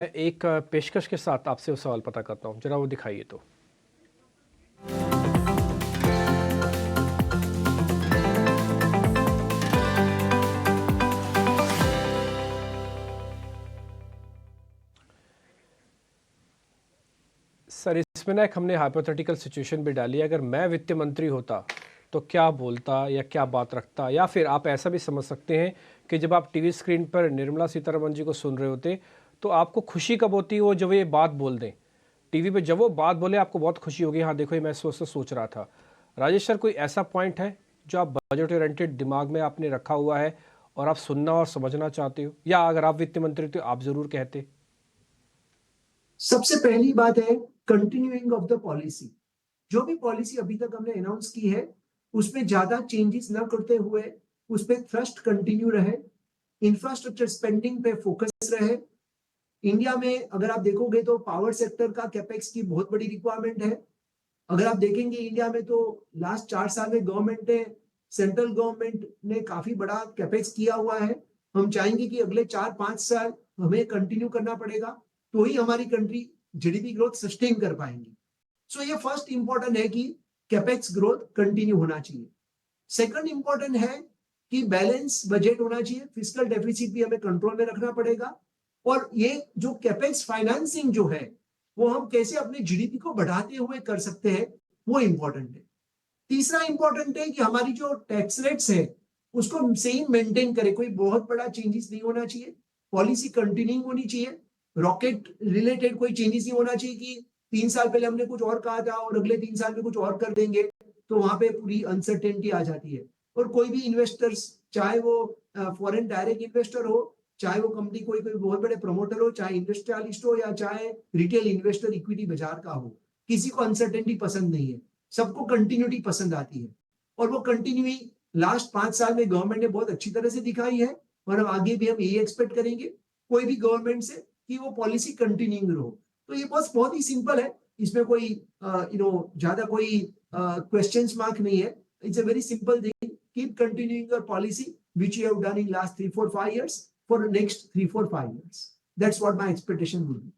एक पेशकश के साथ आपसे वो सवाल पता करता हूँ, ज़रा वो दिखाइए तो। सर इसमें ना एक हमने हाइपोथेटिकल सिचुएशन भी डाली है, अगर मैं वित्त मंत्री होता तो क्या बोलता या क्या बात रखता, या फिर आप ऐसा भी समझ सकते हैं कि जब आप टीवी स्क्रीन पर निर्मला सीतारमण जी को सुन रहे होते तो आपको खुशी कब होती है वो जब ये बात बोल दें टीवी पे, जब वो बात बोले आपको बहुत खुशी होगी, हाँ देखो ये मैं सोच रहा था। राजेश सर, कोई ऐसा पॉइंट है जो आप बजट ओरिएंटेड दिमाग में आपने रखा हुआ है और आप सुनना और समझना चाहते हो, या अगर आप वित्त मंत्री तो आप जरूर कहते? सबसे पहली बात है कंटिन्यूइंग ऑफ द पॉलिसी। जो भी पॉलिसी अभी तक हमने अनाउंस की है उसमें ज्यादा चेंजेस न करते हुए उस पर थ्रस्ट कंटिन्यू रहे, इंफ्रास्ट्रक्चर स्पेंडिंग पे फोकस रहे। इंडिया में अगर आप देखोगे तो पावर सेक्टर का कैपेक्स की बहुत बड़ी रिक्वायरमेंट है। अगर आप देखेंगे इंडिया में तो लास्ट 4 साल में गवर्नमेंट ने, सेंट्रल गवर्नमेंट ने काफी बड़ा कैपेक्स किया हुआ है। हम चाहेंगे कि अगले 4-5 साल हमें कंटिन्यू करना पड़ेगा, तो ही हमारी कंट्री जीडीपी ग्रोथ सस्टेन कर पाएंगी। सो ये फर्स्ट इंपॉर्टेंट है कि कैपेक्स ग्रोथ कंटिन्यू होना चाहिए। सेकंड इंपॉर्टेंट है कि बैलेंस बजट होना चाहिए, फिजिकल डेफिसिट भी हमें कंट्रोल में रखना पड़ेगा। और ये जो कैपेक्स फाइनेंसिंग जो है वो हम कैसे अपने जीडीपी को बढ़ाते हुए कर सकते हैं, वो इंपॉर्टेंट है। तीसरा इंपॉर्टेंट है कि हमारी जो टैक्स रेट्स है उसको सेम मेंटेन करें, कोई बहुत बड़ा चेंजेस नहीं होना चाहिए, पॉलिसी कंटिन्यूइंग होनी चाहिए। रॉकेट रिलेटेड कोई चेंजेस नहीं होना चाहिए कि 3 साल पहले हमने कुछ और कहा था और अगले 3 साल में कुछ और कर देंगे, तो वहां पे पूरी अनसर्टेनिटी आ जाती है। और कोई भी इन्वेस्टर्स, चाहे वो फॉरेन डायरेक्ट इन्वेस्टर हो, चाहे वो कंपनी कोई कोई बहुत बड़े प्रमोटर हो, चाहे इंडस्ट्रियलिस्ट हो, या चाहे रिटेल इन्वेस्टर इक्विटी बाजार का हो, किसी को अनसर्टेनिटी पसंद नहीं है, सबको कंटिन्यूटी पसंद आती है। और वो कंटिन्यूटी लास्ट 5 साल में गवर्नमेंट ने बहुत अच्छी तरह से दिखाई है, और हम आगे भी हम यही एक्सपेक्ट करेंगे कोई भी गवर्नमेंट से कि वो पॉलिसी कंटिन्यूइंग रहो। तो ये बस बहुत ही सिंपल है, इसमें कोई ज्यादा कोई क्वेश्चंस मार्क नहीं है। It's a very simple thing, keep continuing your policy which you have done in last 3, 4, 5 years for the next 3, 4, 5 years. That's what my expectation would be.